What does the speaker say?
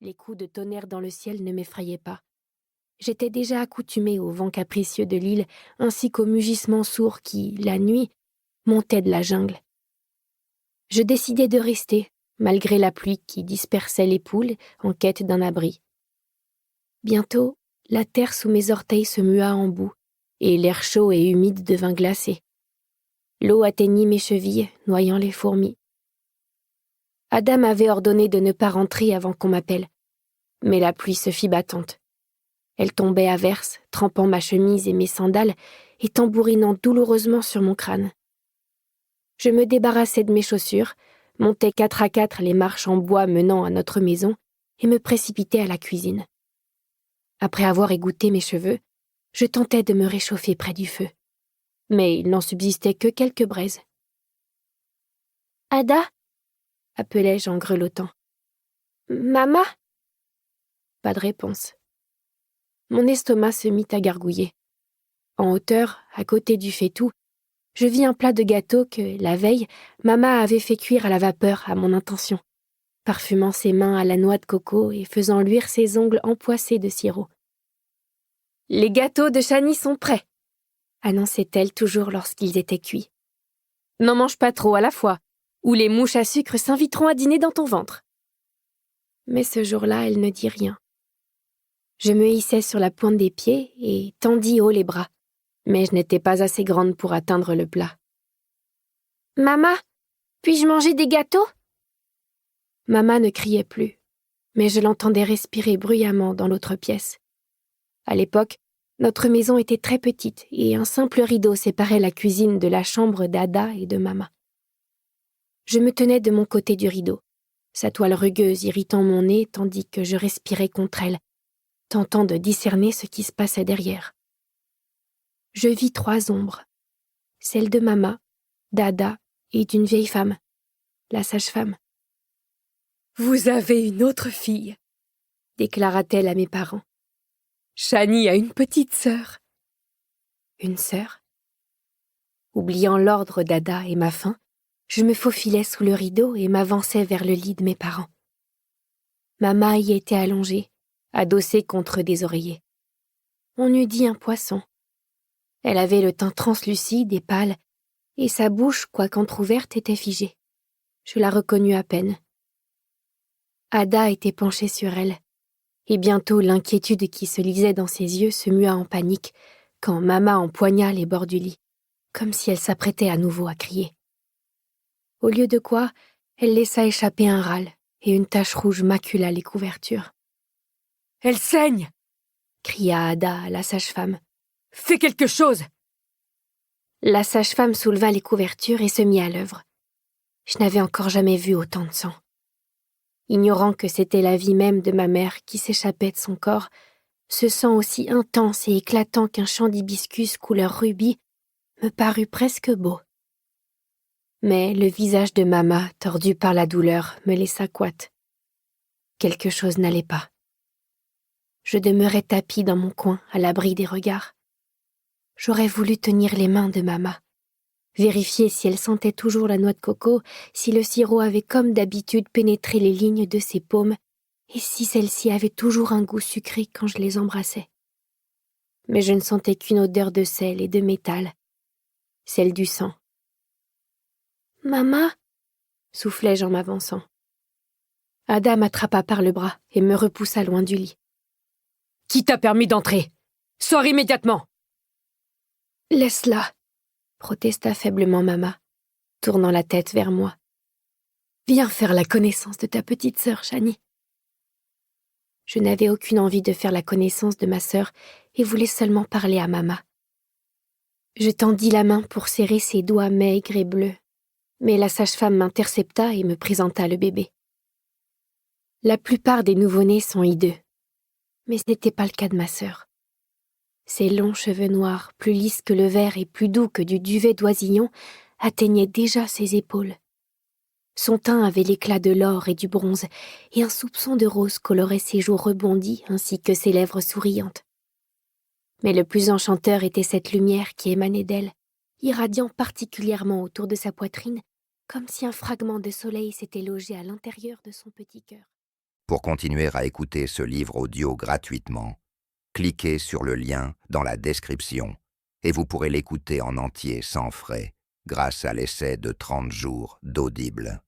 Les coups de tonnerre dans le ciel ne m'effrayaient pas. J'étais déjà accoutumée au vent capricieux de l'île ainsi qu'au mugissement sourd qui, la nuit, montait de la jungle. Je décidai de rester, malgré la pluie qui dispersait les poules en quête d'un abri. Bientôt, la terre sous mes orteils se mua en boue, et l'air chaud et humide devint glacé. L'eau atteignit mes chevilles, noyant les fourmis. Adam avait ordonné de ne pas rentrer avant qu'on m'appelle, mais la pluie se fit battante. Elle tombait à verse, trempant ma chemise et mes sandales et tambourinant douloureusement sur mon crâne. Je me débarrassai de mes chaussures, montai 4 à 4 les marches en bois menant à notre maison et me précipitai à la cuisine. Après avoir égoutté mes cheveux, je tentai de me réchauffer près du feu. Mais il n'en subsistait que quelques braises. « Ada » appelai-je en grelottant. « Mama » Pas de réponse. Mon estomac se mit à gargouiller. En hauteur, à côté du faitout, je vis un plat de gâteau que, la veille, Mama avait fait cuire à la vapeur à mon intention, parfumant ses mains à la noix de coco et faisant luire ses ongles empoissés de sirop. « Les gâteaux de Chani sont prêts !» annonçait-elle toujours lorsqu'ils étaient cuits. « N'en mange pas trop à la fois, ou les mouches à sucre s'inviteront à dîner dans ton ventre. » Mais ce jour-là, elle ne dit rien. Je me hissai sur la pointe des pieds et tendis haut les bras, mais je n'étais pas assez grande pour atteindre le plat. « Mama, puis-je manger des gâteaux ?» Mama ne criait plus, mais je l'entendais respirer bruyamment dans l'autre pièce. À l'époque, notre maison était très petite et un simple rideau séparait la cuisine de la chambre d'Ada et de Mama. Je me tenais de mon côté du rideau, sa toile rugueuse irritant mon nez tandis que je respirais contre elle, tentant de discerner ce qui se passait derrière. Je vis 3 ombres, celle de Mama, d'Ada et d'une vieille femme, la sage-femme. « Vous avez une autre fille » déclara-t-elle à mes parents. « Chani a une petite sœur. » Une sœur? Oubliant l'ordre d'Ada et ma faim, je me faufilai sous le rideau et m'avançai vers le lit de mes parents. Mama y était allongée, adossée contre des oreillers. On eût dit un poisson. Elle avait le teint translucide et pâle, et sa bouche, quoiqu'entr'ouverte, était figée. Je la reconnus à peine. Ada était penchée sur elle, et bientôt l'inquiétude qui se lisait dans ses yeux se mua en panique quand Mama empoigna les bords du lit, comme si elle s'apprêtait à nouveau à crier. Au lieu de quoi, elle laissa échapper un râle et une tache rouge macula les couvertures. « Elle saigne !» cria Ada à la sage-femme. « Fais quelque chose !» La sage-femme souleva les couvertures et se mit à l'œuvre. Je n'avais encore jamais vu autant de sang. Ignorant que c'était la vie même de ma mère qui s'échappait de son corps, ce sang aussi intense et éclatant qu'un champ d'hibiscus couleur rubis me parut presque beau. Mais le visage de Mama, tordu par la douleur, me laissa coite. Quelque chose n'allait pas. Je demeurais tapie dans mon coin, à l'abri des regards. J'aurais voulu tenir les mains de Mama, vérifier si elle sentait toujours la noix de coco, si le sirop avait comme d'habitude pénétré les lignes de ses paumes, et si celles-ci avaient toujours un goût sucré quand je les embrassais. Mais je ne sentais qu'une odeur de sel et de métal, celle du sang. « Mama » soufflai-je en m'avançant. Ada m'attrapa par le bras et me repoussa loin du lit. « Qui t'a permis d'entrer ? Sors immédiatement !»« Laisse-la » protesta faiblement Mama, tournant la tête vers moi. « Viens faire la connaissance de ta petite sœur, Chani. » Je n'avais aucune envie de faire la connaissance de ma sœur et voulais seulement parler à Mama. Je tendis la main pour serrer ses doigts maigres et bleus, mais la sage-femme m'intercepta et me présenta le bébé. La plupart des nouveau-nés sont hideux, mais ce n'était pas le cas de ma sœur. Ses longs cheveux noirs, plus lisses que le verre et plus doux que du duvet d'oisillon, atteignaient déjà ses épaules. Son teint avait l'éclat de l'or et du bronze, et un soupçon de rose colorait ses joues rebondies ainsi que ses lèvres souriantes. Mais le plus enchanteur était cette lumière qui émanait d'elle, irradiant particulièrement autour de sa poitrine, comme si un fragment de soleil s'était logé à l'intérieur de son petit cœur. Pour continuer à écouter ce livre audio gratuitement, cliquez sur le lien dans la description et vous pourrez l'écouter en entier sans frais grâce à l'essai de 30 jours d'Audible.